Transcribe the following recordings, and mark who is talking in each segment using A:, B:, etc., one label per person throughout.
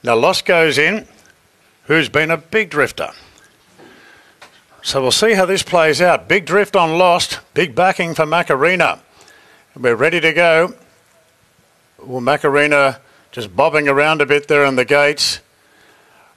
A: Now Lost goes in, who's been a big drifter. So we'll see how this plays out. Big drift on Lost, big backing for Macarena. We're ready to go. Well, Macarena just bobbing around a bit there in the gates.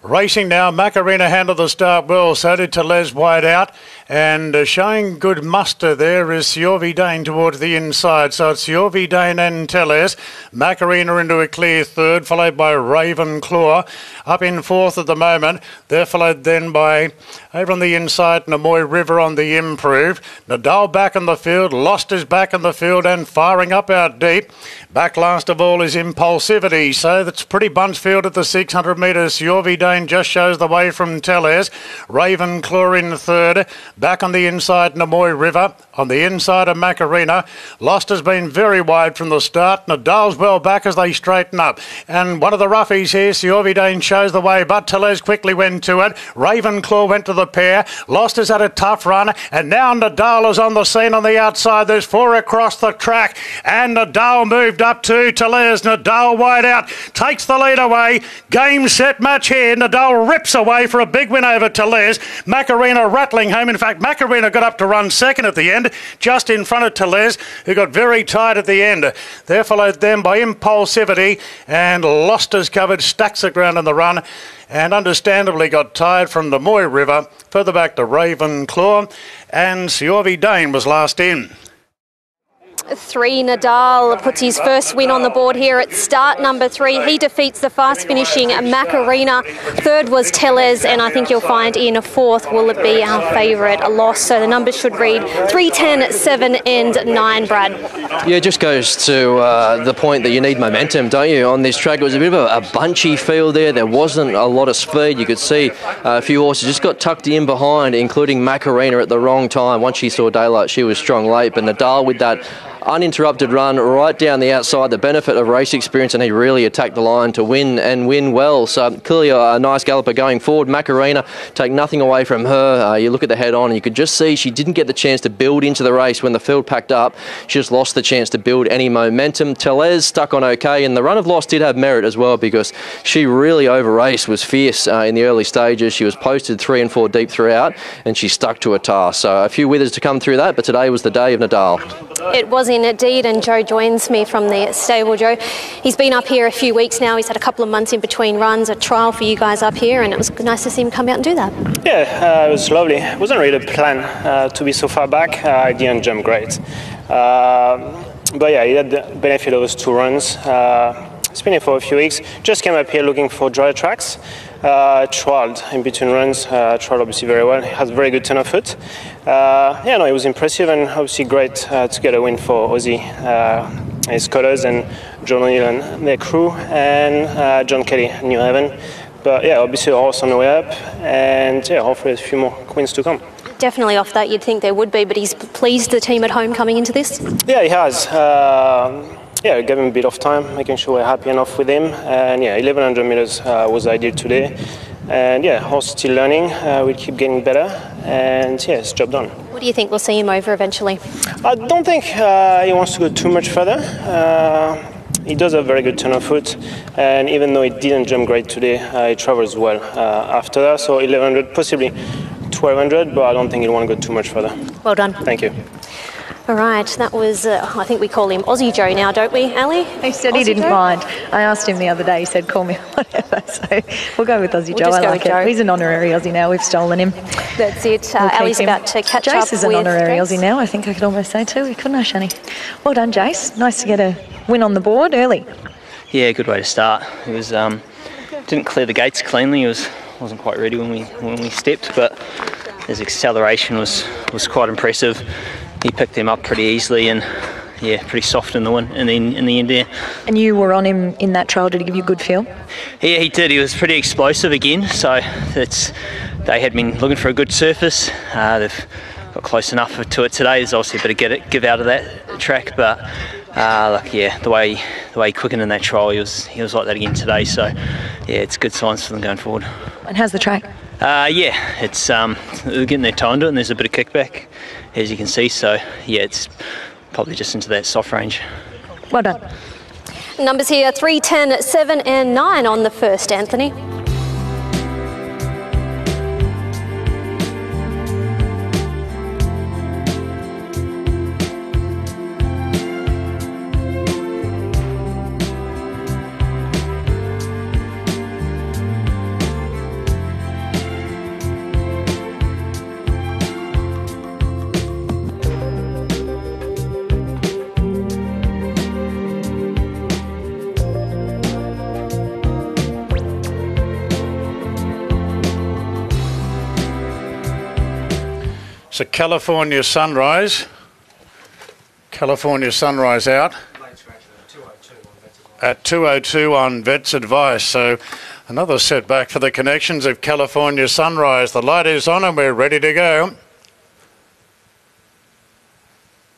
A: Racing now, Macarena handled the start well, so did Telez wide out, and showing good muster there is Siorvi Dane towards the inside. So it's Siorvi Dane and Telez. Macarena into a clear third, followed by Ravenclaw. Up in fourth at the moment. They're followed then by, over on the inside, Namoy River on the improve. Nadal back in the field, Lost is back in the field and firing up out deep. Back last of all is Impulsivity, so that's pretty bunch field at the 600 metres. Siorvi Dane just shows the way from Telez. Ravenclaw in third. Back on the inside, Namoy River. On the inside of Macarena. Lost has been very wide from the start. Nadal's well back as they straighten up. And one of the roughies here, Siorvi Dane shows the way, but Telez quickly went to it. Ravenclaw went to the pair. Lost has had a tough run. And now Nadal is on the scene on the outside. There's four across the track. And Nadal moved up to Telez. Nadal wide out. Takes the lead away. Game, set, match here. Nadal rips away for a big win over Telez. Macarena rattling home. In fact, Macarena got up to run second at the end, just in front of Telez, who got very tight at the end. They're followed then by Impulsivity, and Lost has covered stacks of ground in the run, and understandably got tired from the Moy River. Further back to Ravenclaw, and Siorvi Dane was last in.
B: 3, Nadal puts his first win on the board here at start number 3. He defeats the fast finishing Macarena. Third was Telez, and I think you'll find in fourth will it be our favourite, Lost. So the numbers should read 3, 10, 7 and 9, Brad.
C: Yeah, it just goes to the point that you need momentum, don't you, on this track. It was a bit of a bunchy field there. There wasn't a lot of speed. You could see a few horses just got tucked in behind, including Macarena at the wrong time. Once she saw daylight, she was strong late, but Nadal with that uninterrupted run right down the outside, the benefit of race experience, and he really attacked the line to win and win well. So clearly a nice galloper going forward. Macarena, take nothing away from her. You look at the head on and you could just see she didn't get the chance to build into the race when the field packed up. She just lost the chance to build any momentum. Telez stuck on okay, and the run of Lost did have merit as well because she really over-raced, was fierce in the early stages. She was posted 3 and 4 deep throughout, and she stuck to her task. So a few withers to come through that, but today was the day of Nadal.
B: It was indeed, and Joe joins me from the stable. Joe, he's been up here a few weeks now. He's had a couple of months in between runs, a trial for you guys up here, and it was nice to see him come out and do that. Yeah,
D: it was lovely. It wasn't really a plan to be so far back. I didn't jump great. But yeah, he had the benefit of those 2 runs. It's been here for a few weeks. Just came up here looking for dry tracks. Trialled in between runs. Trialled obviously very well. He has a very good turn of foot. It was impressive and obviously great to get a win for Aussie, his colours, and John O'Neill and their crew, and John Kelly, New Haven. But yeah, obviously a horse on the way up, and yeah, hopefully a few more wins to come.
B: Definitely off that you'd think there would be, but he's pleased the team at home coming into this?
D: Yeah, he has. Gave him a bit of time, making sure we're happy enough with him. And yeah, 1100 metres was ideal today. And yeah, horse still learning. We'll keep getting better. And yeah, it's job done.
B: What do you think we'll see him over eventually?
D: I don't think he wants to go too much further. He does have a very good turn of foot. And even though he didn't jump great today, he travels well after that. So 1100, possibly 1200, but I don't think he'll want to go too much further.
B: Well done.
D: Thank you.
B: All right, that was, I think we call him Aussie Joe now, don't we, Ali?
E: He said he didn't mind. I asked him the other day, he said, call me whatever. So we'll go with Aussie Joe. I like it. He's an honorary Aussie now. We've stolen him.
B: That's it. Ali's about to catch up with
E: Jace is an honorary Aussie now, I think I could almost say too, couldn't I, Shani? Well done, Jace. Nice to get a win on the board early.
F: Yeah, good way to start. It was didn't clear the gates cleanly. Wasn't quite ready when we stepped, but his acceleration was quite impressive. He picked him up pretty easily and yeah, pretty soft in the end there. And
E: you were on him in that trial. Did he give you a good feel?
F: Yeah, he did. He was pretty explosive again. So they had been looking for a good surface. They've got close enough to it today. There's obviously a bit of give out of that track, but the way he quickened in that trial, he was like that again today. So yeah, it's good signs for them going forward.
E: And how's the track?
F: It's they're getting their toe into it, and there's a bit of kickback, as you can see. So yeah, it's probably just into that soft range.
E: Well done.
B: Numbers here 3, 10, 7 and 9 on the first, Anthony.
A: So California Sunrise out at 2:02 on Vet's advice. So another setback for the connections of California Sunrise. The light is on and we're ready to go.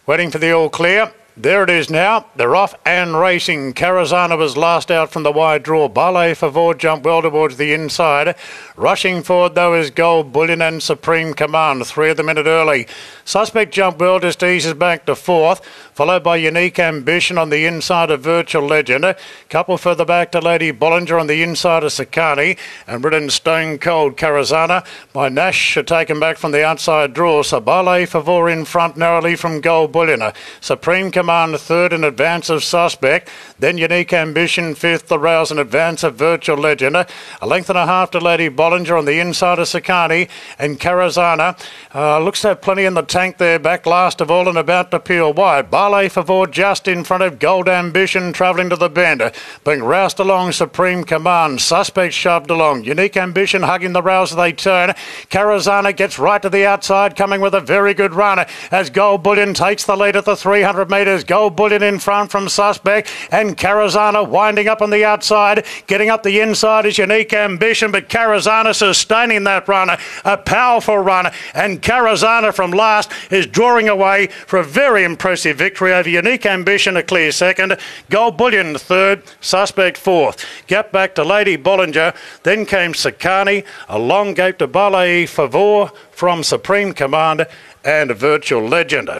A: Waiting for the all clear. There it is now. They're off and racing. Carazana was last out from the wide draw. Ballet Favor jumped well towards the inside. Rushing forward, though, is Gold Bullion and Supreme Command. 3 of the minute early. Suspect jumped well, just eases back to 4th. Followed by Unique Ambition on the inside of Virtual Legend. A couple further back to Lady Bollinger on the inside of Sakani. And ridden Stone Cold Carazana by Nash, taken back from the outside draw. So Ballet Favor in front narrowly from Gold Bullion. Supreme Command 3rd in advance of Suspect. Then Unique Ambition 5th, the Rouse in advance of Virtual Legend. A length and a half to Lady Bollinger on the inside of Sakani. And Carazana looks to have plenty in the tank there, back last of all and about to peel wide. Ballet Favor just in front of Gold Ambition travelling to the bend. Being roused along Supreme Command. Suspect shoved along. Unique Ambition hugging the Rouse as they turn. Carazana gets right to the outside, coming with a very good run as Gold Bullion takes the lead at the 300 metres. Gold Bullion in front from Suspect and Carazana winding up on the outside. Getting up the inside is Unique Ambition, but Carazana sustaining that run. A powerful run, and Carazana from last is drawing away for a very impressive victory over Unique Ambition, a clear second. Gold Bullion 3rd, Suspect 4th. Gap back to Lady Bollinger, then came Sakani, a long gate to Ballet Favor from Supreme Command and Virtual Legend.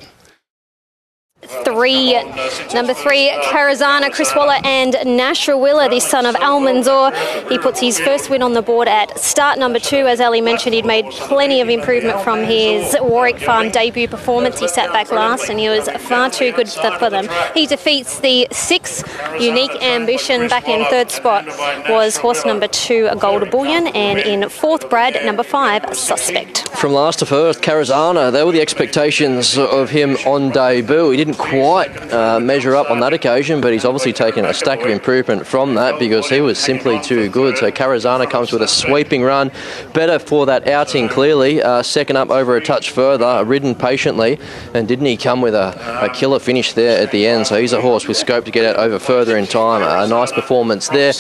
B: Number 3, Carazana, Chris Waller and Nash Rawiller, the son of Al Manzoor. He puts his first win on the board at start number 2. As Ali mentioned, he'd made plenty of improvement from his Warwick Farm debut performance. He sat back last and he was far too good for them. He defeats the 6th, Unique Ambition. Back in 3rd spot was horse number 2, Gold Bullion, and in 4th, Brad, number 5, Suspect.
C: From last to first, Carazana, they were the expectations of him on debut. He didn't quite measure up on that occasion, but he's obviously taken a stack of improvement from that because he was simply too good. So Carazana comes with a sweeping run, better for that outing clearly. Second up over a touch further, ridden patiently, and didn't he come with a killer finish there at the end? So he's a horse with scope to get out over further in time. A nice performance there.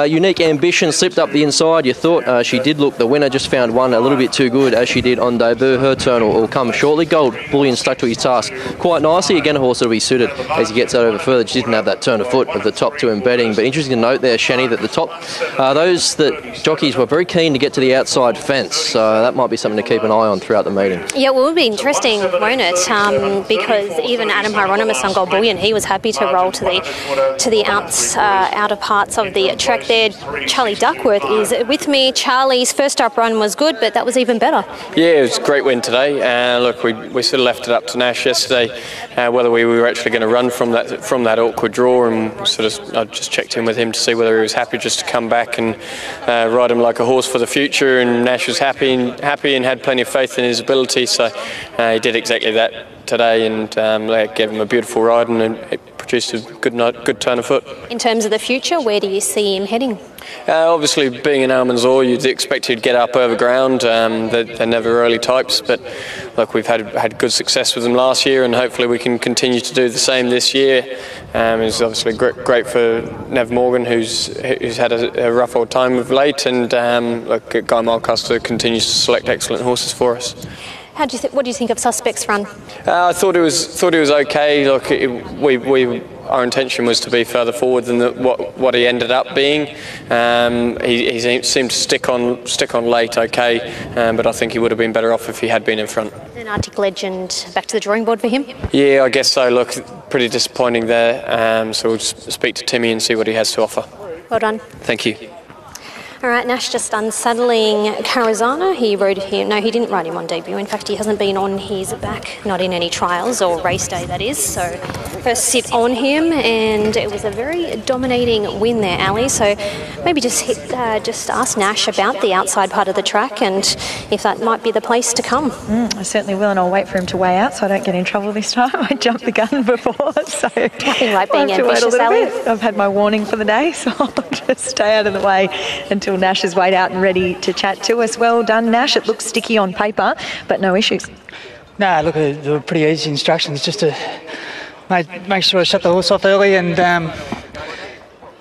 C: Unique Ambition slipped up the inside. You thought she did look the winner, just found one a little bit too good as she did on debut. Her turn will come shortly. Gold Bullion stuck to his task quite nicely. Again, a horse that will be suited as he gets out over further. Just didn't have that turn of foot of the top 2 embedding. But interesting to note there, Shani, that the top, that jockeys were very keen to get to the outside fence. So that might be something to keep an eye on throughout the meeting.
B: Yeah, well, it will be interesting, won't it? Because even Adam Hieronymus on Gold Bullion, he was happy to roll to the outer parts of the track there. Charlie Duckworth is with me. Charlie's first up run was good, but that was even better.
G: Yeah, it was a great win today. Look, we sort of left it up to Nash yesterday, whether we were actually going to run from that awkward draw, and I just checked in with him to see whether he was happy just to come back and ride him like a horse for the future. And Nash was happy and had plenty of faith in his ability, so he did exactly that today, and they gave him a beautiful ride, and it produced a good turn of foot.
B: In terms of the future, where do you see him heading?
G: Obviously, being an Al Manzoor, you'd expect he'd get up over ground. They're never early types, but look, we've had good success with them last year, and hopefully we can continue to do the same this year. It's obviously great for Nev Morgan, who's had a rough old time of late, and look, Guy Mulcaster continues to select excellent horses for us.
B: What do you think of Suspect's run?
G: I thought it was okay. Look, our intention was to be further forward than what he ended up being. He seemed to stick on late, okay, but I think he would have been better off if he had been in front.
B: And Arctic Legend, back to the drawing board for him?
G: Yeah, I guess so. Look, pretty disappointing there. So we'll just speak to Timmy and see what he has to offer.
B: Well done.
G: Thank you.
B: All right, Nash just unsaddling Carazana. He rode him. No, he didn't ride him on debut. In fact, he hasn't been on his back, not in any trials or race day, that is. So first sit on him, and it was a very dominating win there, Ali. So maybe just ask Nash about the outside part of the track and if that might be the place to come.
E: I certainly will, and I'll wait for him to weigh out so I don't get in trouble this time. I jumped the gun before, so
B: nothing like being ambitious, Ali.
E: I've had my warning for the day, so I'll just stay out of the way until Nash is weighed out and ready to chat to us. Well done, Nash. It looks sticky on paper, but no issues.
H: No, look, they were pretty easy instructions, just to make sure I shut the horse off early and,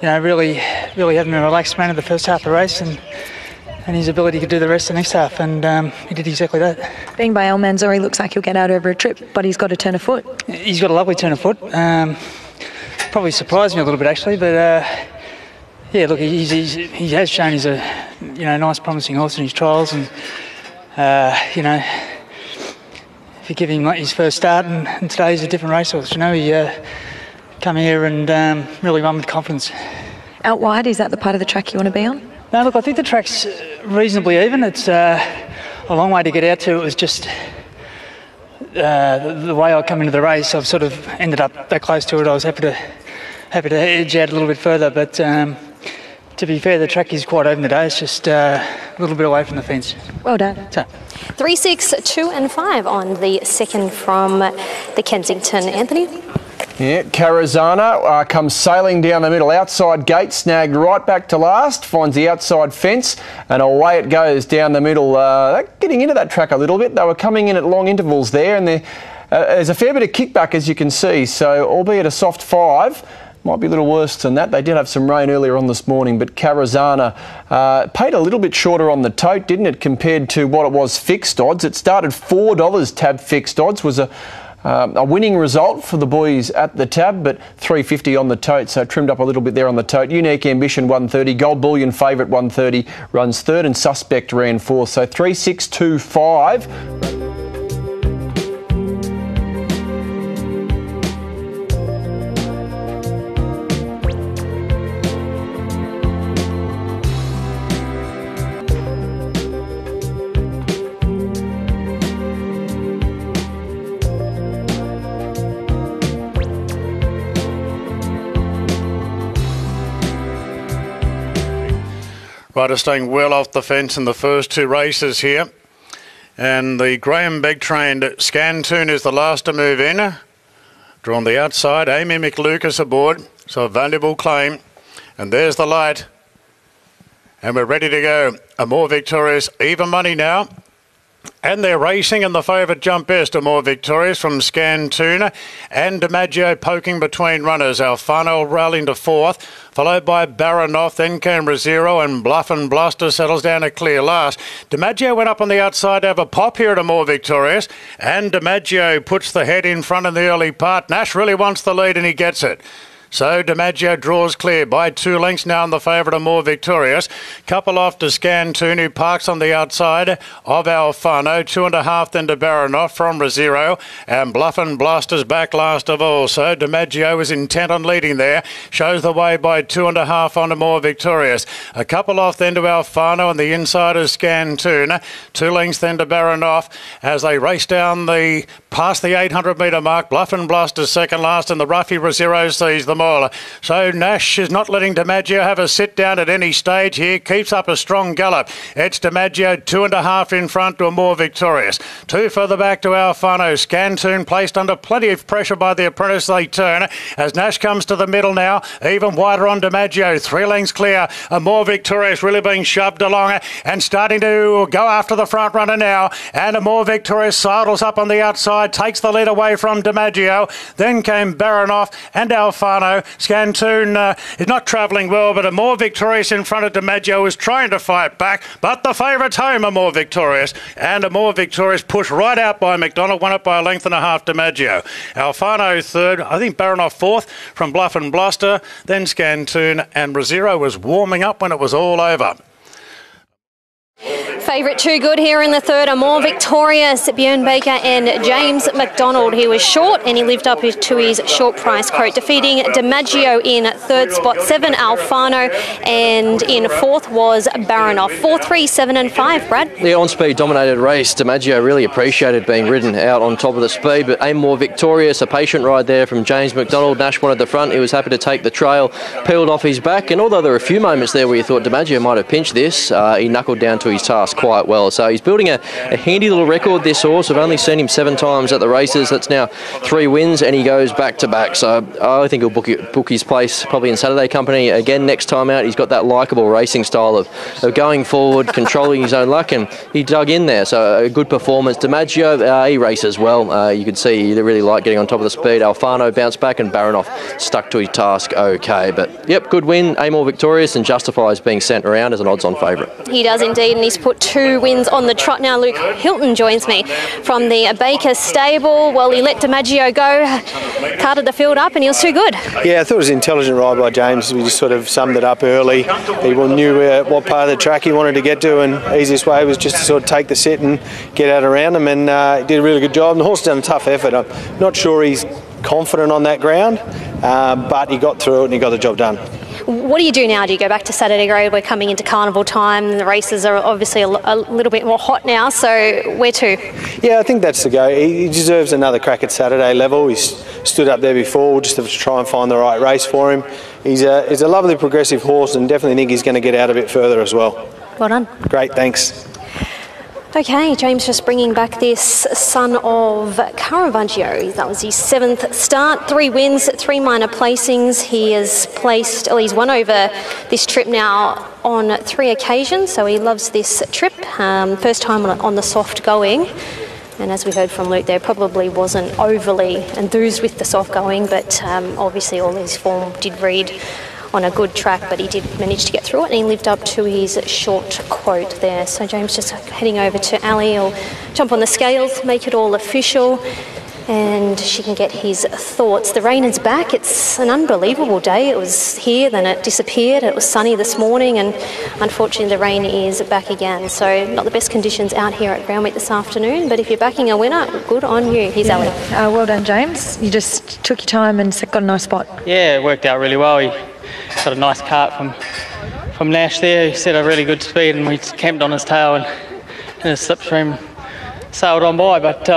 H: really have him in a relaxed manner the first half of the race and his ability to do the rest the next half, and he did exactly that.
E: Being by El Manzori looks like he'll get out over a trip, but he's got a turn of foot.
H: He's got a lovely turn of foot. Probably surprised me a little bit, actually, but... yeah, look, he has shown he's a nice, promising horse in his trials, and if you give him his first start, and today's a different racehorse. He come here and really run with confidence.
E: Out wide, is that the part of the track you want to be on?
H: No, look, I think the track's reasonably even. It's a long way to get out to. It was just the way I come into the race. I've sort of ended up that close to it. I was happy to edge out a little bit further, but. To be fair, the track is quite open today. It's just a little bit away from the fence.
E: Well done.
B: 3, 6, 2 and 5 on the second from the Kensington. Anthony?
I: Yeah, Carazana comes sailing down the middle. Outside gate, snagged right back to last, finds the outside fence, and away it goes down the middle. Getting into that track a little bit. They were coming in at long intervals there, and there's a fair bit of kickback, as you can see. So, albeit a soft 5, might be a little worse than that. They did have some rain earlier on this morning, but Carazana paid a little bit shorter on the tote, didn't it, compared to what it was fixed odds. It started $4 tab fixed odds, was a winning result for the boys at the tab, but $3.50 on the tote, so trimmed up a little bit there on the tote. Unique Ambition $130, Gold Bullion Favourite $130, runs third, and Suspect ran fourth. So 3, 6, 2, 5.
A: Rider staying well off the fence in the first 2 races here. And the Graham Begg trained Scantoon is the last to move in. Drawn the outside, Amy McLucas aboard. So a valuable claim. And there's the light. And we're ready to go. A more victorious even money now. And they're racing in the favourite jump best. A more victorious from Scantoon and DiMaggio poking between runners. Alfano rallying to fourth, followed by Baranoff, then came Raziro, and Bluff and Bluster settles down a clear last. DiMaggio went up on the outside to have a pop here at a more victorious, and DiMaggio puts the head in front in the early part. Nash really wants the lead and he gets it. So DiMaggio draws clear by 2 lengths now in the favourite and more victorious. Couple off to Scantoon, who parks on the outside of Alfano. 2.5 then to Baranoff from Raziro, and Bluff and Blaster's back last of all. So DiMaggio is intent on leading there. Shows the way by 2.5 on to more victorious. A couple off then to Alfano on the inside of Scantoon. 2 lengths then to Baranoff as they race down past the 800 metre mark. Bluff and Blaster second last, and the Ruffy Raziro sees them all. So Nash is not letting DiMaggio have a sit down at any stage here. Keeps up a strong gallop. It's DiMaggio 2.5 in front to a more victorious. 2 further back to Alfano. Scantoon placed under plenty of pressure by the apprentice. They turn as Nash comes to the middle now. Even wider on DiMaggio. 3 lengths clear. A more victorious really being shoved along and starting to go after the front runner now. And a more victorious sidles up on the outside. Takes the lead away from DiMaggio. Then came Baranoff and Alfano. Scantoon is not travelling well, but a more victorious in front of DiMaggio is trying to fight back, but the favourite's home, a more victorious, and a more victorious push right out by McDonald, won up by 1.5 lengths DiMaggio. Alfano third, I think Baranoff fourth from Bluff and Bluster, then Scantoon, and Raziro was warming up when it was all over.
B: Favourite Too Good here in the third are more victorious. Bjorn Baker and James McDonald. He was short and he lived up to his short price quote, defeating DiMaggio in third spot, 7 Alfano, and in fourth was Baranoff. 4, 3, 7 and 5, Brad.
C: The on-speed dominated race. DiMaggio really appreciated being ridden out on top of the speed, but Aim More Victorious, a patient ride there from James McDonald. Nash wanted the front. He was happy to take the trail, peeled off his back, and although there were a few moments there where you thought DiMaggio might have pinched this, he knuckled down to his task quite well. So he's building a handy little record, this horse. I've only seen him 7 times at the races. That's now 3 wins, and he goes back to back. So I think he'll book his place probably in Saturday Company again next time out. He's got that likeable racing style of going forward, controlling his own luck, and he dug in there. So a good performance. DiMaggio, he races well. You can see he really liked getting on top of the speed. Alfano bounced back, and Baranoff stuck to his task okay. But yep, good win. Aim More Victorious, and justifies being sent around as an odds-on favourite.
B: He does indeed, and he's put 2 wins on the trot now. Luke Hilton joins me from the Baker stable. Well, he let DiMaggio go, carted the field up, and he was too good.
J: Yeah, I thought it was an intelligent ride by James. We just sort of summed it up early. He knew what part of the track he wanted to get to, and the easiest way was just to sort of take the sit and get out around him, and he did a really good job. And the horse done a tough effort. I'm not sure he's confident on that ground, but he got through it and he got the job done.
B: What do you do now? Do you go back to Saturday grade? We're coming into carnival time. The races are obviously a little bit more hot now, so where to? Yeah,
J: I think that's the go. He deserves another crack at Saturday level. He's stood up there before. We'll just have to try and find the right race for him. He's a lovely progressive horse, and definitely think he's going to get out a bit further as well.
B: Well done.
J: Great, thanks.
B: Okay, James just bringing back this son of Caravaggio. That was his 7th start, 3 wins, 3 minor placings. He has placed, he's won over this trip now on 3 occasions, so he loves this trip. First time on the soft going. And as we heard from Luke there, probably wasn't overly enthused with the soft going, but obviously all his form did read on a good track, but he did manage to get through it, and he lived up to his short quote there. So James just heading over to Ali. He'll jump on the scales, make it all official, and she can get his thoughts. The rain is back. It's an unbelievable day. It was here, then it disappeared. It was sunny this morning, and unfortunately the rain is back again. So not the best conditions out here at Randwick this afternoon, but if you're backing a winner, good on you. Here's Ali.
E: Well done, James. You just took your time and got a nice spot.
H: Yeah, it worked out really well. He got a nice cart from Nash there. He set a really good speed, and we camped on his tail, and in a slipstream sailed on by, but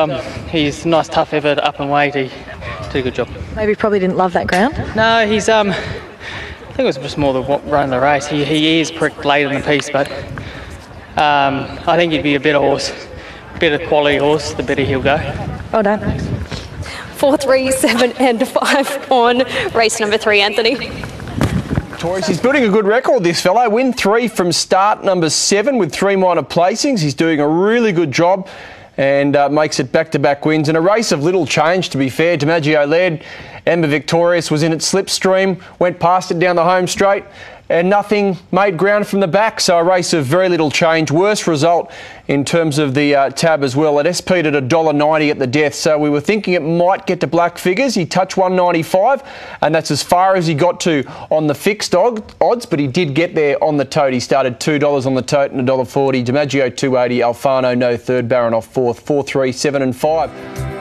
H: he's a nice tough effort up and weight. He did a good job.
E: Maybe probably didn't love that ground.
H: No, he's I think it was just more the run of the race. He is pricked late in the piece, but I think he'd be a better horse, better quality horse, the better he'll go.
E: Well done.
B: 4, 3, 7 and 5 on race number 3, Anthony.
I: He's building a good record, this fellow. Win 3 from start number 7 with 3 minor placings. He's doing a really good job and makes it back-to-back wins. In a race of little change, to be fair. DiMaggio led. Ember Victorious was in its slipstream, went past it down the home straight, and nothing made ground from the back. So a race of very little change. Worst result in terms of the tab as well. It SP'd at $1.90 at the death. So we were thinking it might get to black figures. He touched $1.95, and that's as far as he got to on the fixed odds, but he did get there on the tote. He started $2 on the tote and $1.40. DiMaggio $2.80, Alfano no third, Baranoff fourth. 4, 3, 7 and 5.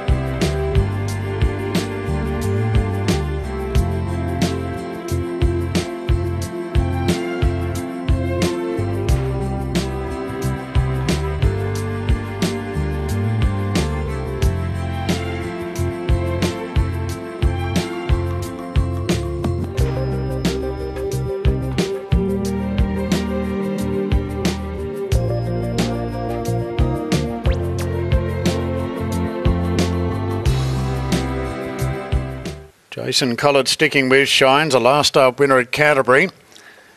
A: Jason Collard sticking with Shines, a last start winner at Canterbury.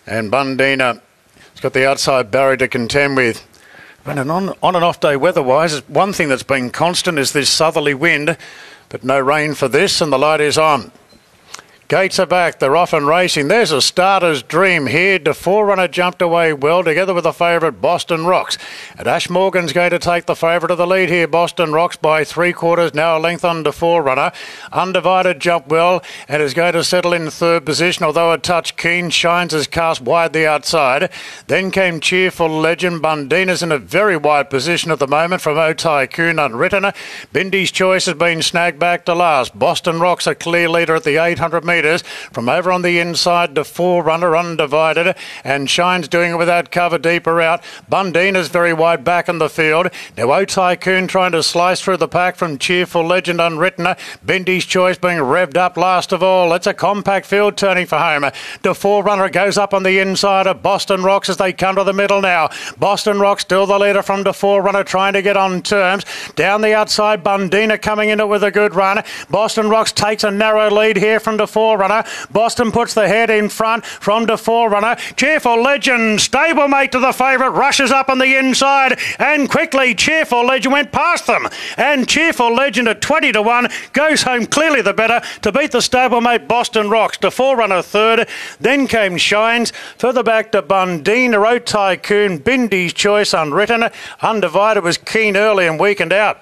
A: And Bundina has got the outside barrier to contend with. And on and off day weather-wise, one thing that's been constant is this southerly wind, but no rain for this, and the light is on. Gates are back. They're off and racing. There's a starter's dream here. The forerunner jumped away well together with the favourite Boston Rocks. And Ash Morgan's going to take the favourite of the lead here. Boston Rocks by 3/4, now a length on the forerunner. Undivided jumped well and is going to settle in third position, although a touch keen. Shines has cast wide the outside. Then came Cheerful Legend. Bundina's in a very wide position at the moment from O Tycoon Unwritten. Bindy's Choice has been snagged back to last. Boston Rocks a clear leader at the 800 metres. From over on the inside, the forerunner Undivided, and Shine's doing it without cover deeper out. Bundina's very wide back in the field. Now O Tycoon trying to slice through the pack from Cheerful Legend Unwritten. Bindy's Choice being revved up last of all. It's a compact field turning for home. The forerunner goes up on the inside of Boston Rocks as they come to the middle now. Boston Rocks still the leader from the forerunner trying to get on terms. Down the outside, Bundina coming in it with a good run. Boston Rocks takes a narrow lead here from the forerunner. Boston puts the head in front from the forerunner. Cheerful Legend, stablemate to the favourite, rushes up on the inside and quickly Cheerful Legend went past them. And Cheerful Legend at 20-1 goes home clearly the better to beat the stablemate Boston Rocks. The forerunner third. Then came Shines. Further back to Bundina, O Tycoon, Bindy's Choice Unwritten. Undivided was keen early and weakened out.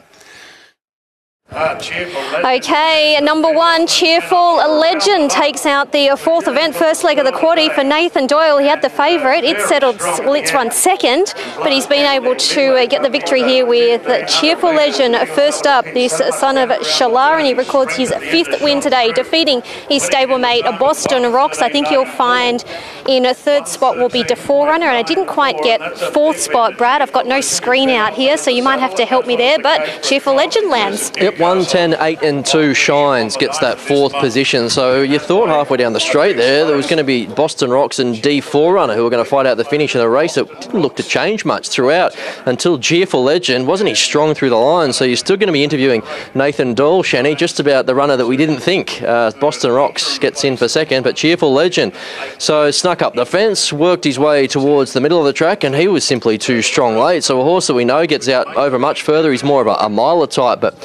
B: Okay, number 1, Cheerful Legend takes out the fourth event, first leg of the quaddie for Nathan Doyle. He had the favourite. It settled Let's Run second, but he's been able to get the victory here with Cheerful Legend first up, this son of Shalar, and he records his 5th win today, defeating his stablemate Boston Rocks. I think you'll find in a third spot will be the forerunner, and I didn't quite get fourth spot, Brad. I've got no screen out here, so you might have to help me there, but Cheerful Legend lands.
C: Yep, 1:10, 8 and 2 Shines gets that fourth position. So you thought halfway down the straight there was going to be Boston Rocks and D Forerunner who were going to fight out the finish of the race. It didn't look to change much throughout until Cheerful Legend. Wasn't he strong through the line? So you're still going to be interviewing Nathan Doyle, Shani, just about the runner that we didn't think. Boston Rocks gets in for second, but Cheerful Legend. So snuck up the fence, worked his way towards the middle of the track, and he was simply too strong late. So a horse that we know gets out over much further. He's more of a miler type, but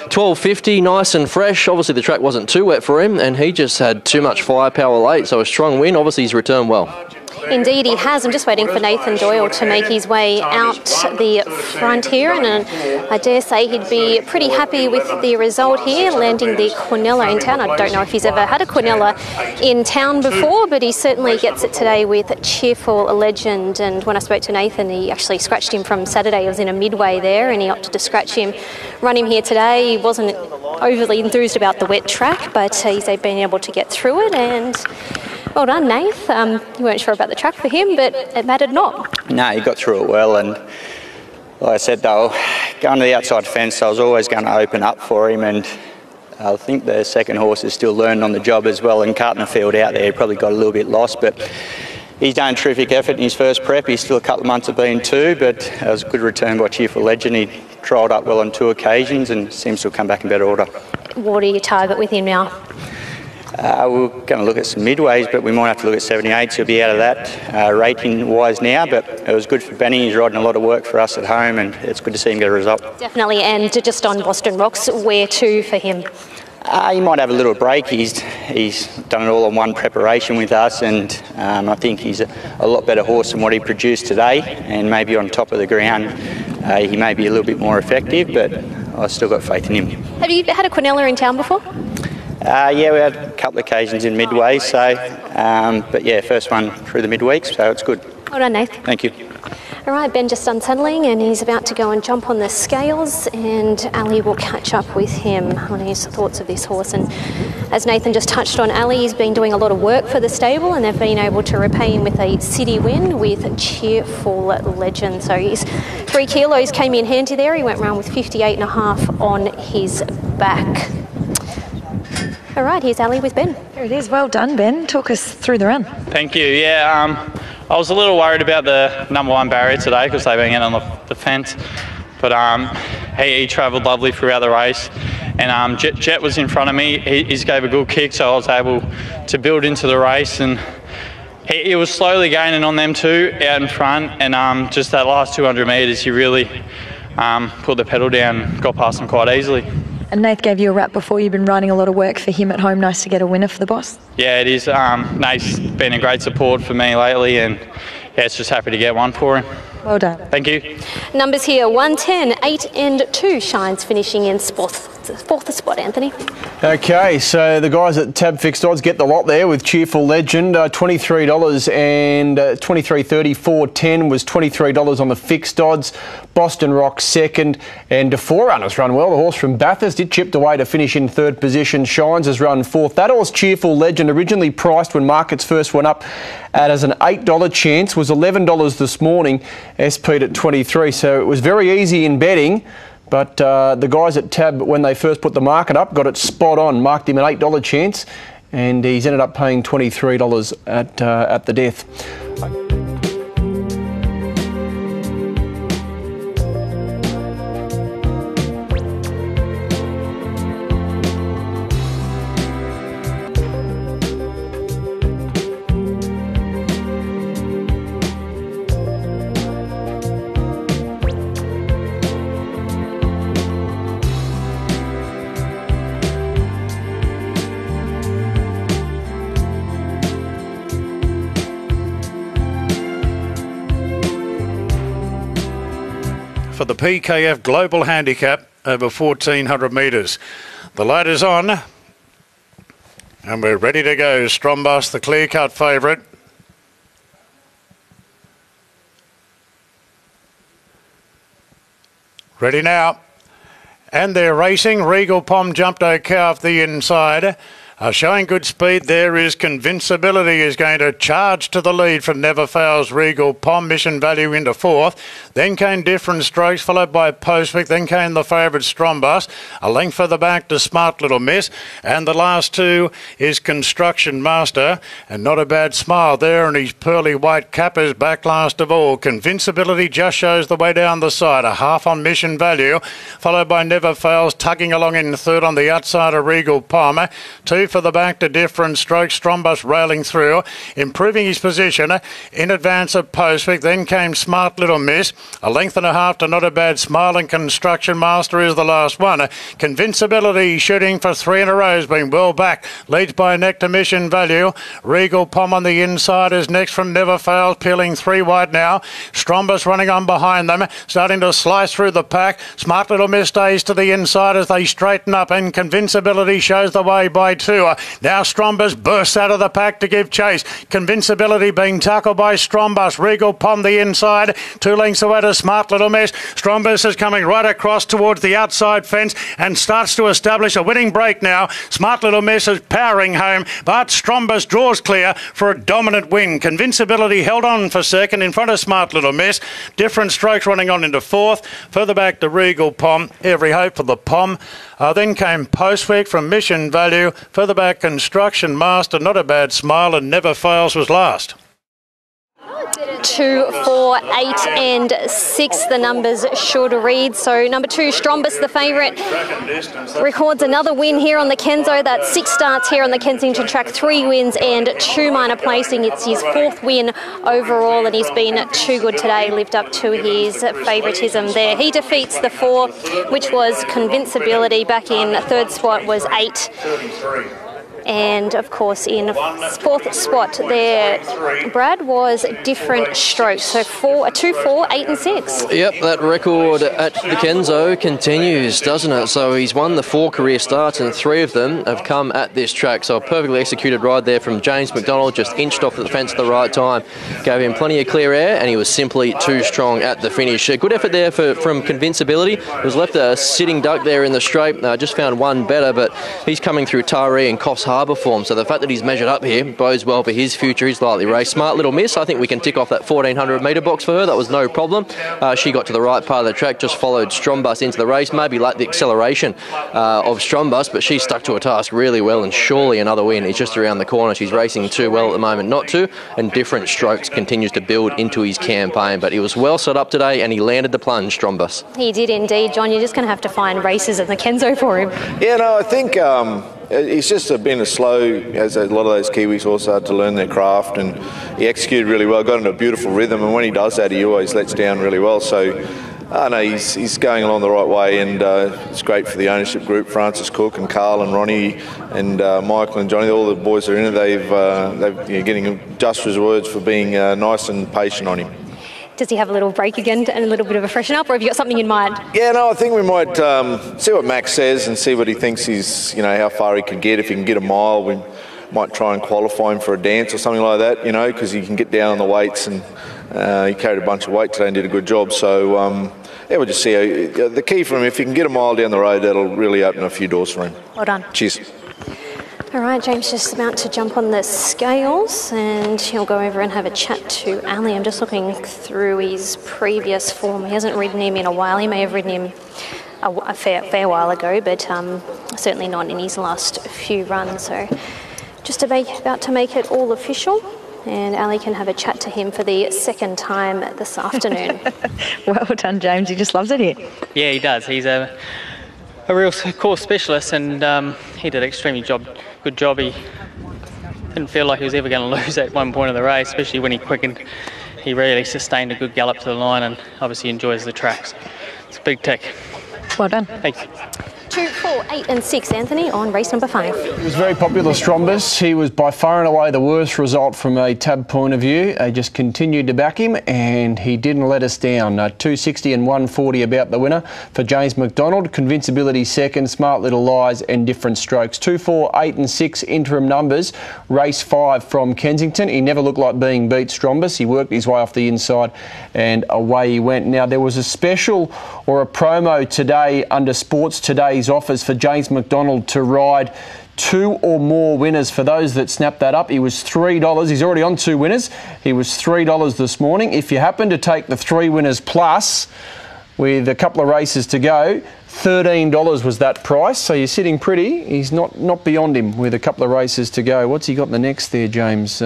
C: 12.50, nice and fresh. Obviously the track wasn't too wet for him, and he just had too much firepower late, so a strong win. Obviously he's returned well.
B: Indeed he has. I'm just waiting for Nathan Doyle to make his way out the front here, and I dare say he'd be pretty happy with the result here, landing the Quinella in town. I don't know if he's ever had a Quinella in town before, but he certainly gets it today with Cheerful Legend. And when I spoke to Nathan, he actually scratched him from Saturday. He was in a midway there, and he opted to scratch him, run him here today. He wasn't overly enthused about the wet track, but he's been able to get through it, and well done, Nath. You weren't sure about the track for him, but it mattered not.
K: No, he got through it well, and like I said, though, going to the outside fence, I was always going to open up for him, and I think the second horse is still learning on the job as well, and carting the field out there, he probably got a little bit lost, but he's done a terrific effort in his first prep. He's still a couple of months of being two, but it was a good return by Cheerful Legend. He trialled up well on 2 occasions and seems to have come back in better order.
B: What do you target with him now?
K: We're going to look at some midways, but we might have to look at 78s. He'll be out of that rating-wise now, but it was good for Benny. He's riding a lot of work for us at home, and it's good to see him get a result.
B: Definitely, and just on Boston Rocks, where to for him?
K: He might have a little break. He's done it all on one preparation with us, and I think he's a lot better horse than what he produced today, and maybe on top of the ground he may be a little bit more effective, but I've still got faith in him.
B: Have you had a Quinella in town before?
K: Yeah, we had a couple of occasions in midway, so, but yeah, first one through the midweeks, so it's good.
B: Well done, Nathan.
K: Thank you.
B: All right, Ben just unsaddling, and he's about to go and jump on the scales, and Ali will catch up with him on his thoughts of this horse. And as Nathan just touched on, Ali, he's been doing a lot of work for the stable, and they've been able to repay him with a city win with Cheerful Legend. So his 3 kilos came in handy there. He went round with 58.5 on his back. All right, here's Ali with Ben.
E: There it is. Well done, Ben. Talk us through the run.
H: Thank you. Yeah, I was a little worried about the number 1 barrier today because they've been getting on the fence, but he travelled lovely throughout the race, and Jet was in front of me. He gave a good kick, so I was able to build into the race, and he was slowly gaining on them too out in front, and just that last 200 metres he really put the pedal down, got past them quite easily.
E: And Nath gave you a rap before. You've been writing a lot of work for him at home. Nice to get a winner for the boss.
L: Yeah, it is. Nate's been a great support for me lately, and yeah, it's just happy to get one for him.
E: Well done.
L: Thank you.
B: Numbers here, 110, 8 and 2. Shines finishing in fourth spot, Anthony.
I: Okay, so the guys at Tab Fixed Odds get the lot there with Cheerful Legend, $23 and $23.30. 410 was $23 on the fixed odds. Boston Rock second, and Forerunners run well. The horse from Bathurst, it chipped away to finish in third position. Shines has run fourth. That horse, Cheerful Legend, originally priced when markets first went up as an $8 chance, was $11 this morning. SP'd at 23, so it was very easy in betting. But the guys at Tab, when they first put the market up, got it spot on, marked him an $8 chance, and he's ended up paying $23 at the death.
A: For the PKF Global Handicap over 1,400 metres. The light is on and we're ready to go. Strombus, the clear-cut favourite. Ready now. And they're racing. Regal Pom jumped okay off the inside. Showing good speed there is Convincibility is going to charge to the lead from Never Fails. Regal Pom, Mission Value into fourth. Then came Different Strokes, followed by Postwick. Then came the favourite Strombus. A length further back to Smart Little Miss. And the last two is Construction Master. And Not a Bad Smile there, and his pearly white cap is back last of all. Convincibility just shows the way down the side. A half on Mission Value, followed by Never Fails, tugging along in third on the outside of Regal Pom. Two for the back to Different Strokes. Strombus railing through, improving his position in advance of Postwick. Then came Smart Little Miss. A length and a half to Not a Bad Smile, and Construction Master is the last one. Convincibility shooting for three in a row has been well back. Leads by a neck to Mission Value. Regal Pom on the inside is next from Never Fails, peeling three wide now. Strombus running on behind them, starting to slice through the pack. Smart Little Miss stays to the inside as they straighten up, and Convincibility shows the way by two. Now Strombus bursts out of the pack to give chase. Convincibility being tackled by Strombus. Regal Pom the inside, 2 lengths away to Smart Little Miss. Strombus is coming right across towards the outside fence and starts to establish a winning break now. Smart Little Miss is powering home, but Strombus draws clear for a dominant win. Convincibility held on for second in front of Smart Little Miss. Different Strokes running on into fourth. Further back to Regal Pom. Every hope for the Pom. Then came Postwick from Mission Value. Further back, Construction Master, Not a Bad Smile, and Never Fails was last.
B: 2, 4, 8 and 6 the numbers should read. So number 2, Strombus, the favourite, records another win here on the Kenzo. That's 6 starts here on the Kensington track, 3 wins and 2 minor placing. It's his 4th win overall, and he's been too good today, lived up to his favouritism there. He defeats the 4, which was Convincibility. Back in 3rd spot was 8. And of course in 4th spot there, Brad, was Different Strokes. So 2, 4, 8 and 6.
C: Yep, that record at the Kenzo continues, doesn't it? So he's won the 4 career starts, and 3 of them have come at this track. So a perfectly executed ride there from James McDonald, just inched off the fence at the right time, gave him plenty of clear air, and he was simply too strong at the finish. A good effort there from Convincibility. He was left a sitting duck there in the straight. Just found one better, but he's coming through Taree and Coffs Harbour form, so the fact that he's measured up here bodes well for his future. He's lightly raced. Smart Little Miss, I think we can tick off that 1,400 metre box for her. That was no problem. She got to the right part of the track, just followed Strombus into the race, maybe lacked the acceleration of Strombus, but she stuck to her task really well, and surely another win is just around the corner. She's racing too well at the moment not to, and Different Strokes continues to build into his campaign, but he was well set up today and he landed the plunge, Strombus.
B: He did indeed, John. You're just going to have to find races at the Kenzo for him.
M: Yeah, no, I think he's just been a slow, as a lot of those Kiwis also had to learn their craft, and he executed really well, got into a beautiful rhythm, and when he does that, he always lets down really well. So No, he's going along the right way, and it's great for the ownership group, Francis Cook and Carl and Ronnie and Michael and Johnny, all the boys that are in it. They've getting just his words for being nice and patient on him.
B: Does he have a little break again and a little bit of a freshen up, or have you got something in mind?
M: Yeah, no, I think we might see what Max says and see what he thinks he's, how far he could get. If he can get a mile, we might try and qualify him for a dance or something like that, because he can get down on the weights, and he carried a bunch of weight today and did a good job. So, we'll just see. The key for him, if he can get a mile down the road, that'll really open a few doors for him.
B: Well done.
M: Cheers.
B: All right, James just about to jump on the scales, and he'll go over and have a chat to Ali. I'm just looking through his previous form. He hasn't ridden him in a while. He may have ridden him a fair while ago, but certainly not in his last few runs. So just about to make it all official, and Ali can have a chat to him for the second time this afternoon.
E: Well done, James. He just loves it here.
H: Yeah, he does. He's a real course specialist, and he did an extremely good job. He didn't feel like he was ever going to lose at one point of the race, especially when he quickened. He really sustained a good gallop to the line, and obviously enjoys the track. So it's a big tick.
E: Well done.
H: Thanks.
B: 2, 4, 8 and 6, Anthony, on race number 5.
I: He was very popular, Strombus. He was by far and away the worst result from a tab point of view. They just continued to back him, and he didn't let us down. 260 and 140 about the winner for James McDonald. Convincibility second, Smart Little Lies and Different Strokes. 2, 4, 8 and 6 interim numbers. Race 5 from Kensington. He never looked like being beat, Strombus. He worked his way off the inside and away he went. Now, there was a special or a promo today under Sports Today's offers for James McDonald to ride 2 or more winners. For those that snapped that up, he was $3. He's already on 2 winners. He was $3 this morning. If you happen to take the 3 winners plus with a couple of races to go, $13 was that price. So you're sitting pretty. He's not beyond him with a couple of races to go. What's he got in the next there, James?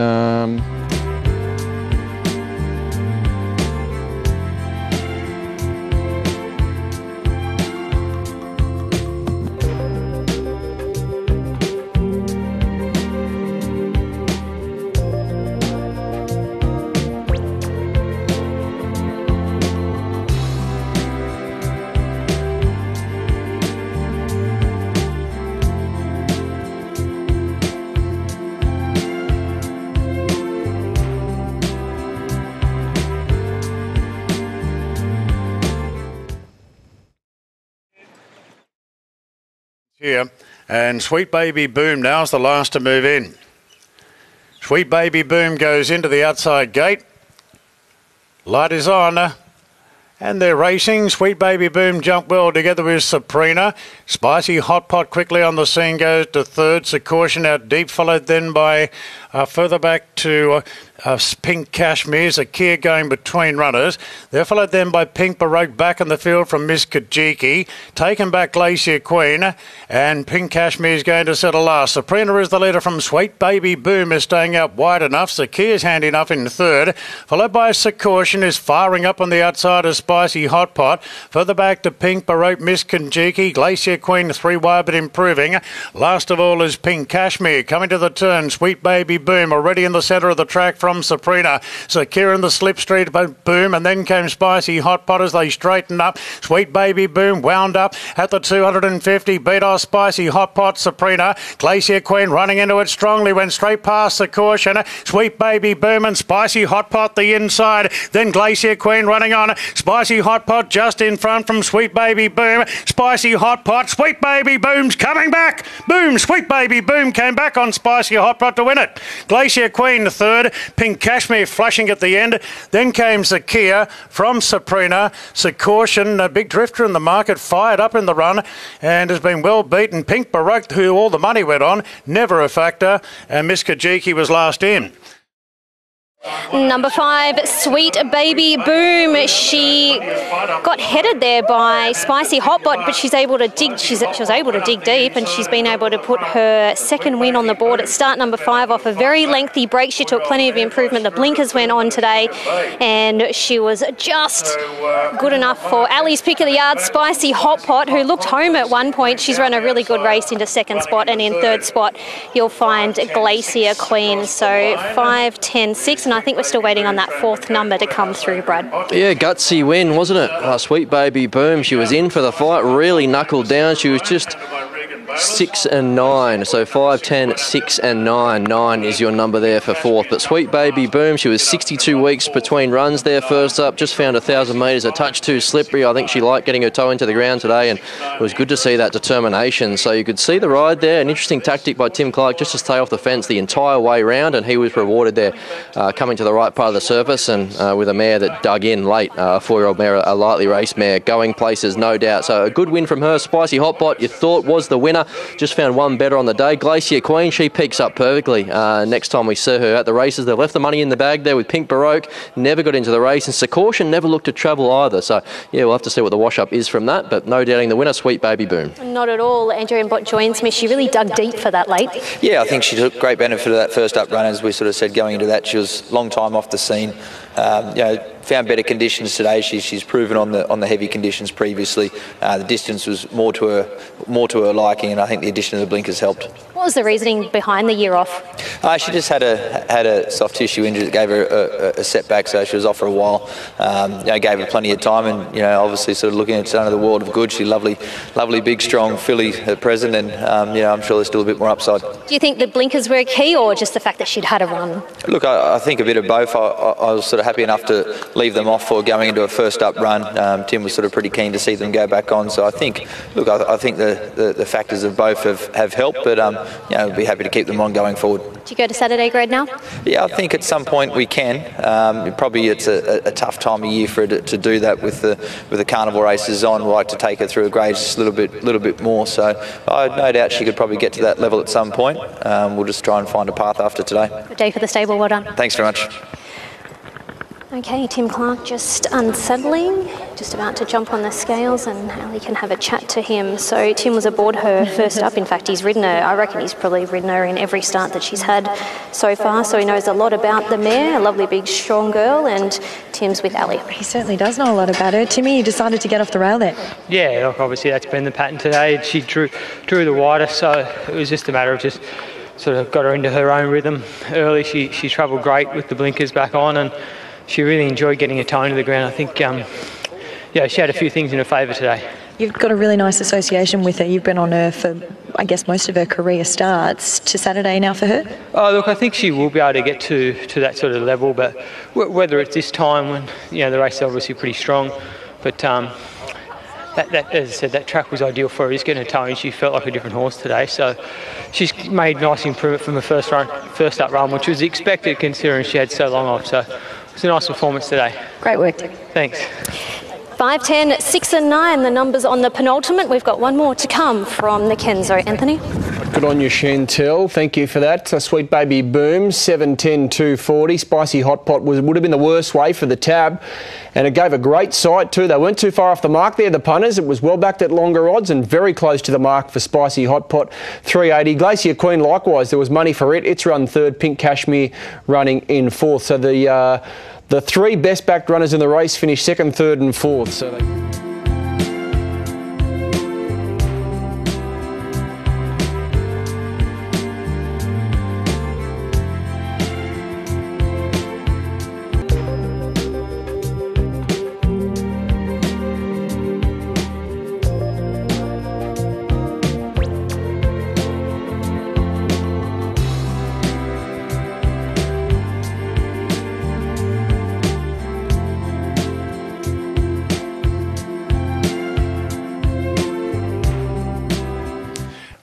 A: Here, and Sweet Baby Boom now's the last to move in. Sweet Baby Boom goes into the outside gate. Light is on, and they're racing. Sweet Baby Boom jumped well together with Sabrina. Spicy Hot Pot quickly on the scene goes to third. Caution out deep, followed then by further back to Pink Cashmere. Zakia going between runners. They're followed then by Pink Baroque back in the field from Miss Kajiki. Taken back Glacier Queen, and Pink Cashmere is going to settle last. Sabrina is the leader from Sweet Baby Boom, is staying out wide enough. Zakia is handy enough in third. Followed by Caution is firing up on the outside of Spicy Hot Pot. Further back to Pink Baroque, Miss Kajiki. Glacier Queen 3 wide but improving. Last of all is Pink Cashmere. Coming to the turn, Sweet Baby Boom already in the centre of the track from Sabrina. Kieran the slipstream Boom, and then came Spicy Hot Pot as they straightened up. Sweet Baby Boom wound up at the 250, beat off Spicy Hot Pot. Sabrina, Glacier Queen running into it strongly, went straight past the caution. Sweet Baby Boom and Spicy Hot Pot the inside, then Glacier Queen running on. Spicy Hot Pot just in front from Sweet Baby Boom. Spicy Hot Pot, Sweet Baby Boom's coming back. Boom, Sweet Baby Boom came back on Spicy Hot Pot to win it. Glacier Queen third, Pink Cashmere flashing at the end. Then came Zakia from Sabrina. Caution, a big drifter in the market, fired up in the run and has been well beaten. Pink Baroque, who all the money went on, never a factor, and Miss Kajiki was last in.
B: Number 5, Sweet Baby Boom. She got headed there by Spicy Hotbot, but she's able to dig. She was able to dig deep, and she's been able to put her second win on the board at start number 5 off a very lengthy break. She took plenty of improvement. The blinkers went on today, and she was just good enough for Ali's pick of the yard, Spicy Hotpot, who looked home at one point. She's run a really good race into second spot, and in third spot you'll find Glacier Queen. So 5, 10, 6, and I think we're still waiting on that fourth number to come through, Brad.
C: Yeah, gutsy win, wasn't it? Sweet Baby Boom. She was in for the fight, really knuckled down. She was just 6 and 9, so 5, 10, 6 and 9. 9 is your number there for fourth. But Sweet Baby Boom, she was 62 weeks between runs there first up, just found 1,000 metres a touch too slippery. I think she liked getting her toe into the ground today, and it was good to see that determination. So you could see the ride there, an interesting tactic by Tim Clark just to stay off the fence the entire way round, and he was rewarded there coming to the right part of the surface, and with a mare that dug in late, a 4-year-old mare, a lightly raced mare, going places no doubt. So a good win from her. Spicy Hot Pot, you thought was the winner. Just found one better on the day. Glacier Queen, she peaks up perfectly. Next time we see her at the races, they left the money in the bag there with Pink Baroque, never got into the race, and Secaution never looked to travel either. So, yeah, we'll have to see what the wash-up is from that, but no doubting the winner, Sweet Baby Boom.
B: Not at all. Adrian Bott joins me. She really dug deep for that late.
N: Yeah, I think she took great benefit of that first up run, as we sort of said going into that. She was a long time off the scene. Found better conditions today. She's proven on the heavy conditions previously. The distance was more to her liking, and I think the addition of the blinkers helped.
B: What was the reasoning behind the year off?
N: She just had a soft tissue injury that gave her a setback, so she was off for a while. Gave her plenty of time, and obviously sort of looking at some of the world of good. She's lovely, big, strong filly at present, and I'm sure there's still a bit more upside.
B: Do you think the blinkers were key, or just the fact that she'd had a run?
N: Look, I think a bit of both. I was sort of happy enough to leave them off for going into a first up run. Tim was sort of pretty keen to see them go back on, so I think the factors of both have helped, but we'll be happy to keep them on going forward.
B: Do you go to Saturday grade now?
N: Yeah, I think at some point we can. Probably it's a tough time of year for her to do that with the carnival races on. We'd like to take her through a grade just a little bit more, so I no doubt she could probably get to that level at some point. We'll just try and find a path after today.
B: Good day for the stable, well done.
N: Thanks very much.
B: Okay, Tim Clark just unsettling, just about to jump on the scales, and Ali can have a chat to him. So Tim was aboard her first up. In fact, he's ridden her. I reckon he's probably ridden her in every start that she's had so far. So he knows a lot about the mare, a lovely big strong girl, and Tim's with Ali.
E: He certainly does know a lot about her. Timmy, you decided to get off the rail there.
H: Yeah, look, obviously that's been the pattern today. She drew the wider, so it was just a matter of just sort of got her into her own rhythm early. She travelled great with the blinkers back on, and she really enjoyed getting her toe into the ground. I think, she had a few things in her favour today.
E: You've got a really nice association with her. You've been on her for, I guess, most of her career starts. To Saturday now for her?
H: Oh, look, I think she will be able to get to that sort of level, but whether it's this time when, the race is obviously pretty strong, but that, as I said, that track was ideal for her. Just getting her toe in, she felt like a different horse today. So she's made nice improvement from the first up run, which was expected considering she had so long off. So it's a nice performance today.
E: Great work, Tim.
H: Thanks.
B: 5, 10, 6 and 9, the numbers on the penultimate. We've got one more to come from the Kenzo. Anthony?
I: Good on you, Chantel. Thank you for that. Sweet Baby Boom, 7, 10, 240. Spicy Hot Pot would have been the worst way for the tab, and it gave a great sight too. They weren't too far off the mark there, the punters. It was well backed at longer odds and very close to the mark for Spicy Hot Pot, 380. Glacier Queen likewise, there was money for it. It's run third, Pink Cashmere running in fourth. So the three best backed runners in the race finished second, third and fourth. So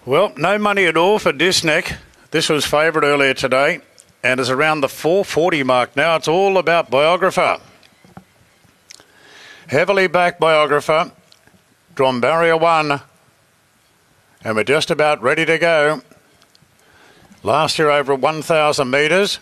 A: Well, no money at all for Disneck. This was favourite earlier today and is around the 440 mark now. It's all about Biographer. Heavily backed Biographer. Drawn barrier 1. And we're just about ready to go. Last year over 1,000 metres.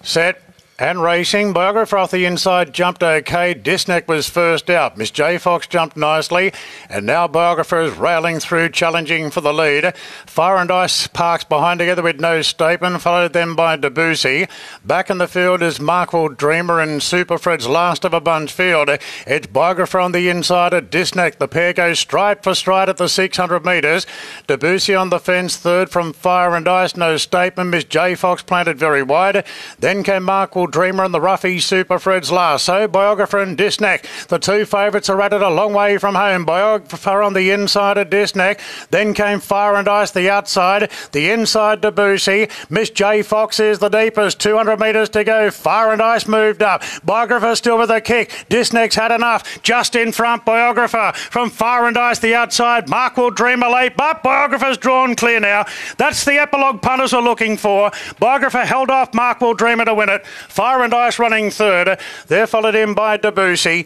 A: Set and racing. Biographer off the inside jumped okay. Disneck was first out. Miss J Fox jumped nicely, and now Biographer is railing through, challenging for the lead. Fire and Ice parks behind together with No Statement, followed them by Debussy. Back in the field is Markville Dreamer and Super Fred's last of a bunch field. It's Biographer on the inside at Disneck. The pair goes stride for stride at the 600 metres. Debussy on the fence, third from Fire and Ice. No Statement. Miss J Fox planted very wide. Then came Markville Markwell Dreamer and the Roughy Super Fred's last. So Biographer and Disneck, the two favourites are at it a long way from home. Biographer on the inside of Disneck. Then came Fire and Ice the outside. The inside Debussy. Miss J Fox is the deepest. 200 metres to go. Fire and Ice moved up. Biographer still with a kick. Disneck's had enough. Just in front, Biographer from Fire and Ice the outside. Markwell Dreamer late, but Biographer's drawn clear now. That's the epilogue punters were looking for. Biographer held off Markwell Dreamer to win it. Fire and Ice running third. They're followed in by Debussy.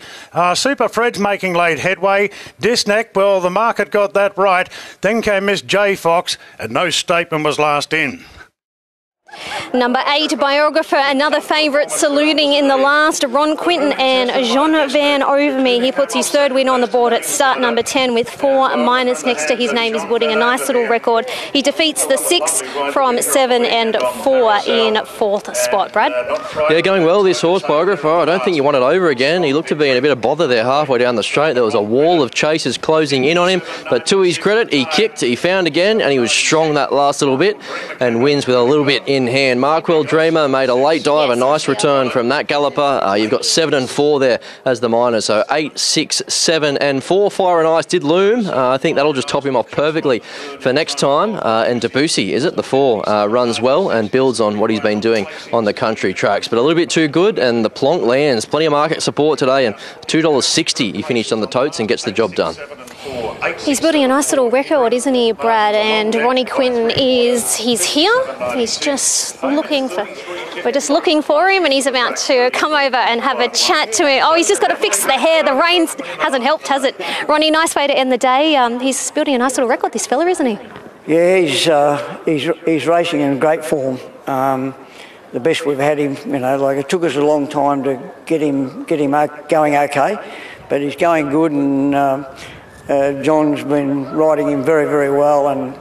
A: Super Fred's making late headway. Disneck, well, the market got that right. Then came Miss J Fox, and no statement was last in.
B: Number 8, Biographer, another favourite saluting in the last. Ron Quinton and Jean Van Overme. He puts his third win on the board at start number 10 with 4 minus next to his name. He's wooding a nice little record. He defeats the 6 from 7 and 4 in 4th spot. Brad?
C: Yeah, going well this horse, Biographer. I don't think he won it over again. He looked to be in a bit of bother there halfway down the straight. There was a wall of chasers closing in on him, but to his credit, he kicked, he found again, and he was strong that last little bit and wins with a little bit in hand. Markwell Dreamer made a late dive, a nice return from that galloper. You've got 7 and 4 there as the minors, so 8, 6, 7 and 4. Fire and Ice did loom. I think that'll just top him off perfectly for next time. And Debussy, is it? The 4 runs well and builds on what he's been doing on the country tracks, but a little bit too good, and the plonk lands. Plenty of market support today, and $2.60 he finished on the totes and gets the job done.
B: He's building a nice little record, isn't he, Brad? And Ronnie Quinton he's here. He's just we're just looking for him, and he's about to come over and have a chat to him. Oh, he's just got to fix the hair. The rain hasn't helped, has it? Ronnie, nice way to end the day. He's building a nice little record, this fella, isn't he?
O: Yeah, he's racing in great form. The best we've had him, it took us a long time to get him going okay, but he's going good, and John's been riding him very, very well, and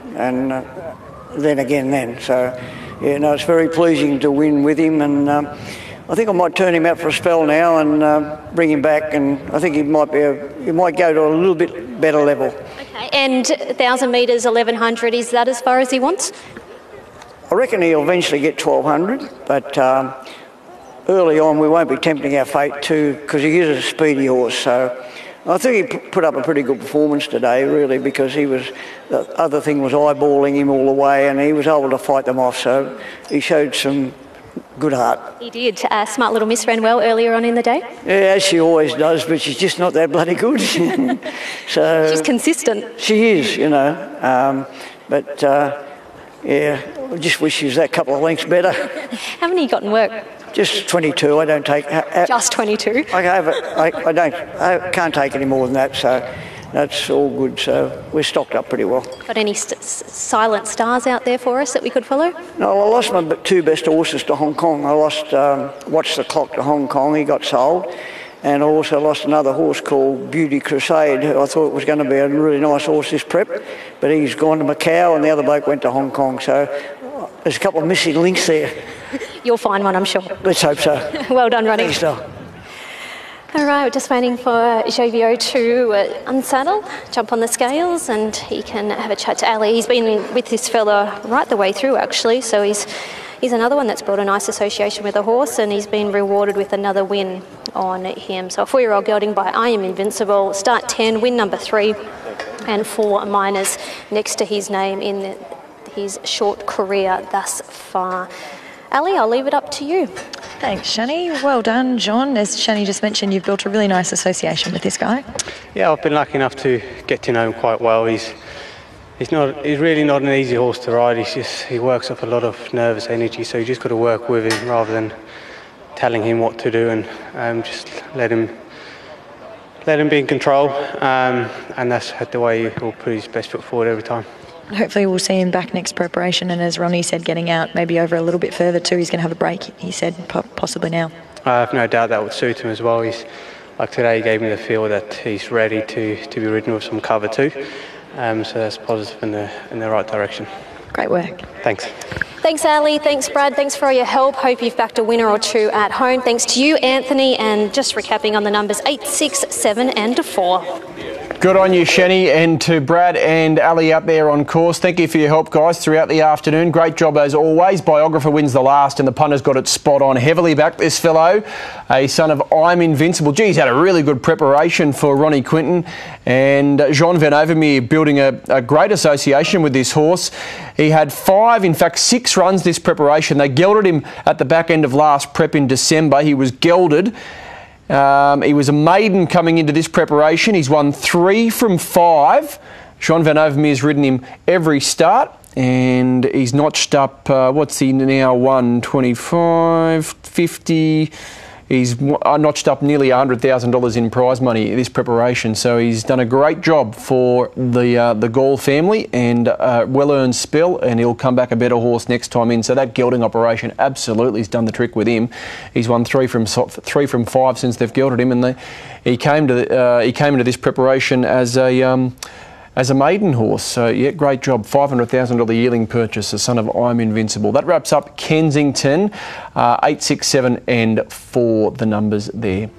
O: then again. So, yeah, it's very pleasing to win with him, and I think I might turn him out for a spell now and bring him back, and I think he might go to a little bit better level.
B: Okay, and 1,000 metres, 1,100, is that as far as he wants?
O: I reckon he'll eventually get 1,200, but early on we won't be tempting our fate too, because he is a speedy horse, so I think he put up a pretty good performance today, really, because the other thing was eyeballing him all the way, and he was able to fight them off, so he showed some good heart.
B: He did. Smart little Miss ran well earlier on in the day.
O: Yeah, as she always does, but she's just not that bloody good. So
B: she's consistent.
O: She is, yeah, I just wish she was that couple of lengths better.
B: How many you got in work?
O: Just 22. I don't take.
B: Just 22.
O: I can't take any more than that. So that's all good. So we're stocked up pretty well.
B: Got any silent stars out there for us that we could follow?
O: No, I lost my 2 best horses to Hong Kong. I lost Watch the Clock to Hong Kong. He got sold. And I also lost another horse called Beauty Crusade. I thought it was going to be a really nice horse this prep, but he's gone to Macau and the other bloke went to Hong Kong. So there's a couple of missing links there.
B: You'll find one, I'm sure.
O: Let's hope so.
B: Well done, Ronnie.
O: Thanks, Del.
B: All right, we're just waiting for Jovio to unsaddle, jump on the scales, and he can have a chat to Ali. He's been with this fella right the way through, actually, so he's another one that's built a nice association with a horse, and he's been rewarded with another win on him. So a 4-year-old gelding by I Am Invincible, start 10, win number 3, and 4 minors next to his name in his short career thus far. Ali, I'll leave it up to you.
E: Thanks, Shani. Well done, John. As Shani just mentioned, you've built a really nice association with this guy.
P: Yeah, I've been lucky enough to get to know him quite well. He's really not an easy horse to ride. He works off a lot of nervous energy, so you just got to work with him rather than telling him what to do, and just let him be in control, and that's the way he'll put his best foot forward every time.
E: Hopefully we'll see him back next preparation, and as Ronnie said, getting out maybe over a little bit further too. He's going to have a break, he said, possibly now.
P: I have no doubt that would suit him as well. Like today, he gave me the feel that he's ready to be ridden with some cover too. So that's positive in the right direction.
E: Great work.
P: Thanks.
B: Thanks, Ali. Thanks, Brad. Thanks for all your help. Hope you've backed a winner or two at home. Thanks to you, Anthony. And just recapping on the numbers, 8, 6, 7 and 4.
I: Good on you, Shenny, and to Brad and Ali out there on course. Thank you for your help, guys, throughout the afternoon. Great job as always. Biographer wins the last, and the punter's got it spot on. Heavily backed, this fellow, a son of I'm Invincible. Gee, he's had a really good preparation for Ronnie Quinton, and Jean Van Overmeer building a great association with this horse. He had 6 runs this preparation. They gelded him at the back end of last prep in December. He was gelded. He was a maiden coming into this preparation. He's won 3 from 5. Jean Van Overmeer's ridden him every start, and he's notched up, what's he now won? 25, 50. He's notched up nearly $100,000 in prize money this preparation. So he's done a great job for the Gall family, and well-earned spell, and he'll come back a better horse next time in. So that gelding operation absolutely has done the trick with him. He's won 3 from 5 since they've gelded him, and he came into this preparation as a maiden horse. So, yeah, great job. $500,000 yearling purchase, the son of I'm Invincible. That wraps up Kensington. 8, 6, 7 and 4, the numbers there.